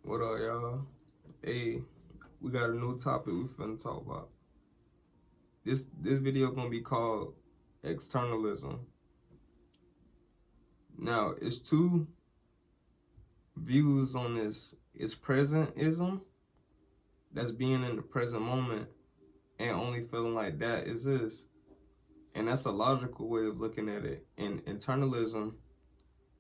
What up, y'all? Hey, we got a new topic we finna talk about. This video gonna be called Externalism. Now, it's two views on this. It's presentism, that's being in the present moment and only feeling like that is this. And that's a logical way of looking at it. And internalism,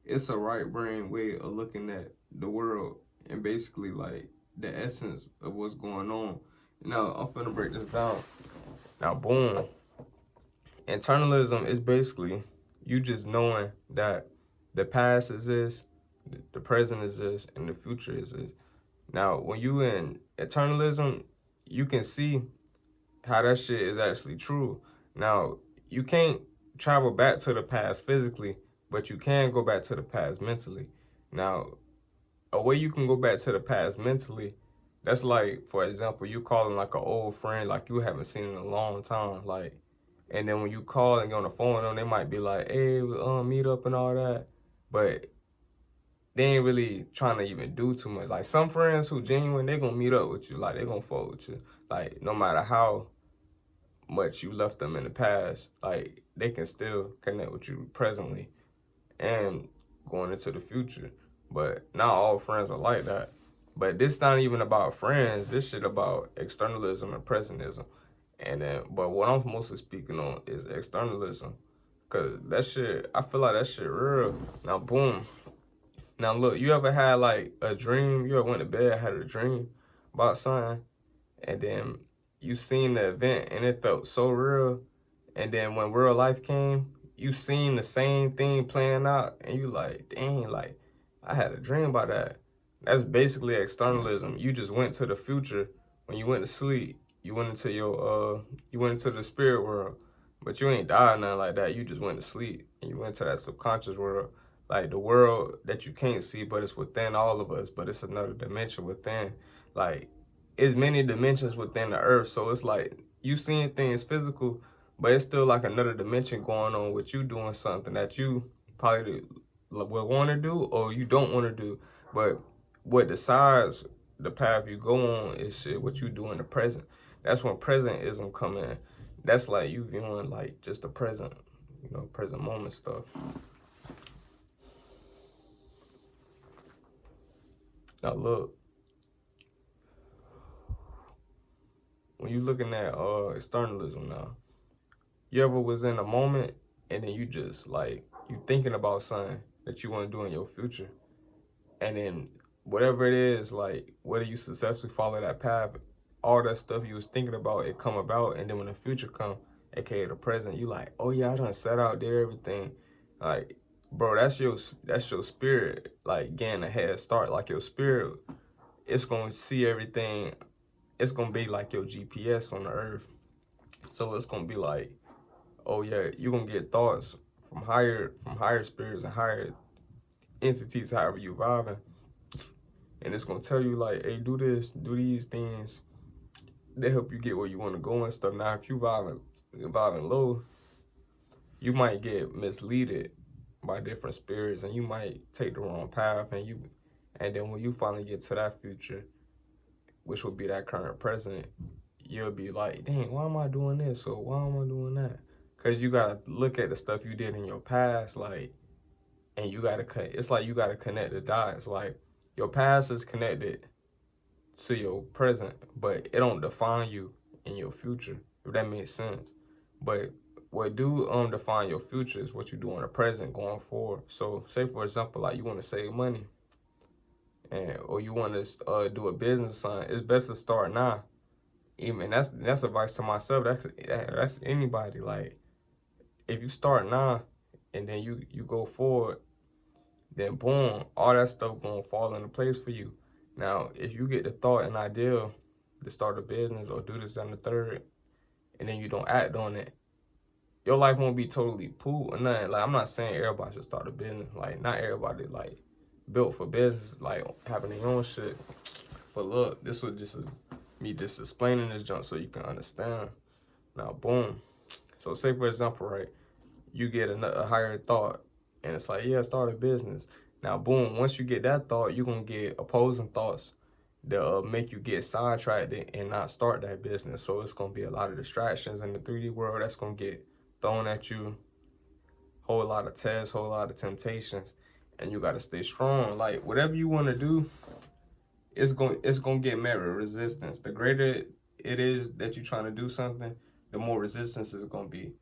it's a right brain way of looking at the world and basically like the essence of what's going on. Now, I'm finna break this down. Now, boom. Internalism is basically you just knowing that the past is this, the present is this, and the future is this. Now, when you in eternalism, you can see how that shit is actually true. Now, you can't travel back to the past physically, but you can go back to the past mentally. Now, a way you can go back to the past mentally, that's like, for example, you calling like an old friend, like you haven't seen in a long time, like, and then when you call and get on the phone with them, they might be like, hey, meet up and all that, but they ain't really trying to even do too much. Like some friends who genuine, they gonna meet up with you, like they gonna fuck with you, like no matter how much you left them in the past, like they can still connect with you presently and going into the future. But not all friends are like that. But this not even about friends. This shit about externalism and presentism. And then, but what I'm mostly speaking on is externalism, cause that shit, I feel like that shit real. Now, boom. Now, look, you ever had like a dream? You ever went to bed, had a dream about something, and then you seen the event and it felt so real, and then when real life came, you seen the same thing playing out, and you like, dang, like I had a dream about that. That's basically externalism. You just went to the future when you went to sleep. You went into you went into the spirit world, but you ain't died nothing like that. You just went to sleep and you went to that subconscious world, like the world that you can't see, but it's within all of us. But it's another dimension within. Like it's many dimensions within the earth, so it's like you seeing things physical, but it's still like another dimension going on with you doing something that you probably would want to do or you don't want to do. But what decides the path you go on is shit what you do in the present. That's when presentism come in. That's like you viewing like just the present, present moment stuff. Now look, when you looking at externalism now, you ever was in a moment and then you just like you thinking about something that you want to do in your future, and then whatever it is, like whether you successfully follow that path, all that stuff you was thinking about, it come about, and then when the future come, aka the present, you like, oh yeah, I done set out there everything, like bro, that's your spirit, like getting a head start, like your spirit, it's gonna see everything, it's gonna be like your GPS on the earth, so it's gonna be like, oh yeah, you're gonna get thoughts from higher spirits and higher entities, however you vibing, and it's gonna tell you like, hey, do this, do these things. They help you get where you want to go and stuff. Now, if you vibing low, you might get misleaded by different spirits, and you might take the wrong path. And then when you finally get to that future, which will be that current present, you'll be like, dang, why am I doing this? Or why am I doing that? Cause you gotta look at the stuff you did in your past, like, and you gotta it's like you gotta connect the dots. Like your past is connected to your present, but it don't define you in your future, if that makes sense. But what do define your future is what you do in the present going forward. So say for example, like you want to save money, and or you want to do a business, it's best to start now. Even that's advice to myself. That's anybody. Like if you start now and then you go forward, then boom, all that stuff gonna fall into place for you. Now, if you get the thought and idea to start a business or do this and the third, and then you don't act on it, your life won't be totally poop or nothing. Like, I'm not saying everybody should start a business. Like, not everybody, like, built for business, like, having their own shit. But look, this was just me just explaining this junk so you can understand. Now, boom. So, say, for example, right, you get a higher thought, and it's like, yeah, start a business. Now, boom, once you get that thought, you're going to get opposing thoughts that make you get sidetracked and not start that business. So it's going to be a lot of distractions in the 3D world that's going to get thrown at you, whole lot of tests, whole lot of temptations, and you got to stay strong. Like, whatever you want to do, it's going to get met with resistance. The greater it is that you're trying to do something, the more resistance is going to be.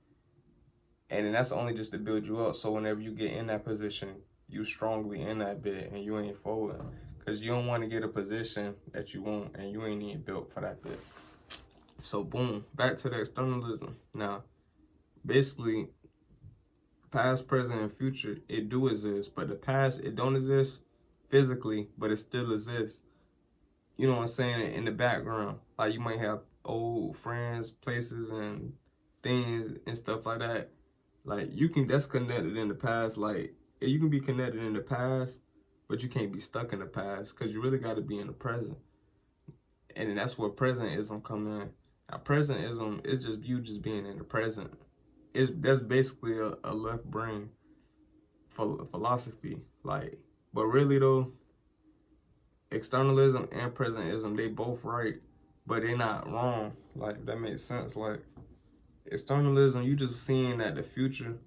And then that's only just to build you up. So whenever you get in that position, you strongly in that bit and you ain't folding. Because you don't want to get a position that you want and you ain't even built for that bit. So boom, back to the externalism. Now, basically, past, present, and future, it do exist. But the past, it don't exist physically, but it still exists. You know what I'm saying? In the background. Like you might have old friends, places, and things and stuff like that. Like that's connected in the past. Like you can be connected in the past, but you can't be stuck in the past because you really got to be in the present. And then that's where presentism come in. Now presentism is just you just being in the present. That's basically a left brain philosophy. Like, but really though, externalism and presentism, they both right, but they're not wrong. Like that makes sense. Like externalism, you just seeing that the future,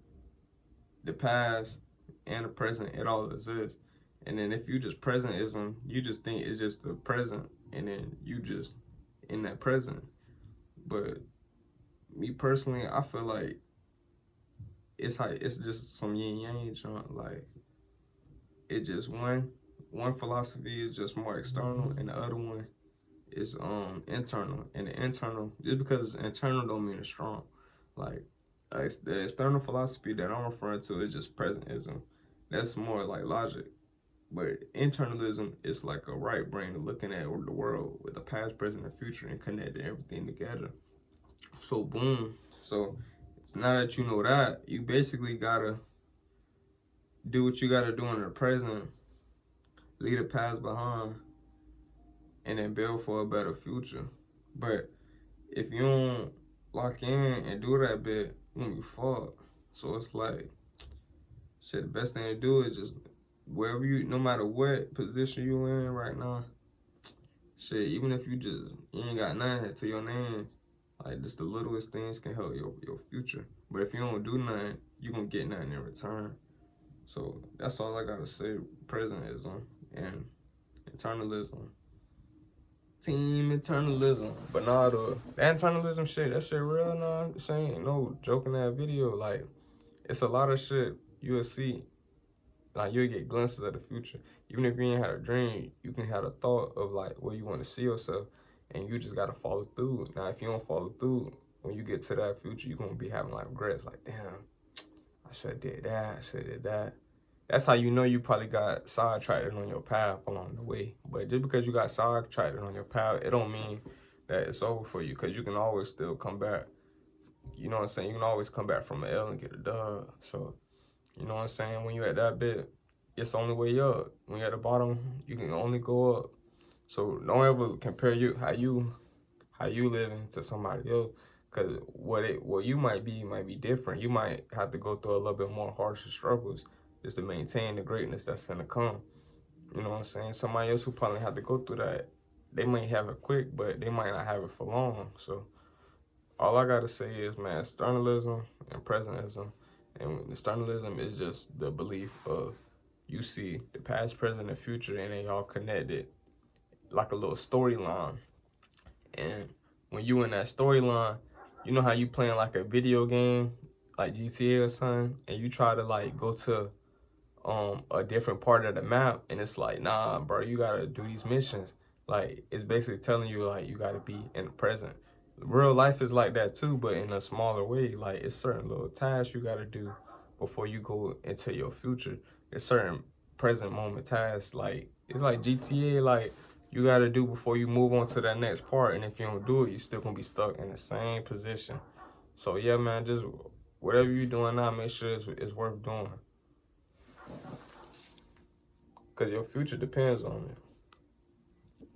the past, and the present, it all exists. And then if you just presentism, you just think it's just the present, and then you just in that present. But me personally, I feel like it's just some yin yang junk. Like it just one philosophy is just more external, and the other one is internal. And the internal, just because it's internal don't mean it's strong. Like the external philosophy that I'm referring to is just presentism. That's more like logic. But internalism is like a right brain looking at the world with the past, present, and future and connecting everything together. So boom. So now that you know that, you basically gotta do what you gotta do in the present, leave the past behind, and then build for a better future. But if you don't lock in and do that bit, you're gonna be fucked. So it's like, shit, the best thing to do is just wherever no matter what position you in right now, shit, even if you ain't got nothing to your name, like just the littlest things can help your future. But if you don't do nothing, you gonna get nothing in return. So that's all I gotta say. Presentism and internalism. Team internalism. But nah, the internalism shit, that shit real nah. This ain't no joking that video. Like, it's a lot of shit you'll see. Like, you'll get glimpses of the future. Even if you ain't had a dream, you can have a thought of like where you want to see yourself, and you just gotta follow through. Now, if you don't follow through, when you get to that future, you're gonna be having like regrets. Like, damn, I should have did that. I should have did that. That's how you know you probably got sidetracked on your path along the way. But just because you got sidetracked on your path, it don't mean that it's over for you, because you can always still come back. You know what I'm saying? You can always come back from an L and get a dub. So, you know what I'm saying? When you at that bit, it's the only way up. When you're at the bottom, you can only go up. So don't ever compare how you living to somebody else, because what you might be different. You might have to go through a little bit more harsher struggles just to maintain the greatness that's gonna come. You know what I'm saying? Somebody else who probably have to go through that, they might have it quick, but they might not have it for long. So all I gotta say is, man, externalism and presentism. And externalism is just the belief of you see the past, present, and future, and they all connected like a little storyline. And when you in that storyline, you know how you playing like a video game, like GTA or something, and you try to like go to a different part of the map, and it's like, nah, bro, you gotta do these missions. Like, it's basically telling you like you gotta be in the present. Real life is like that too, but in a smaller way. Like, it's certain little tasks you gotta do before you go into your future. It's certain present moment tasks. Like, it's like GTA, like you gotta do before you move on to that next part. And if you don't do it, you're still gonna be stuck in the same position. So yeah, man, just whatever you're doing now, make sure it's worth doing, because your future depends on it.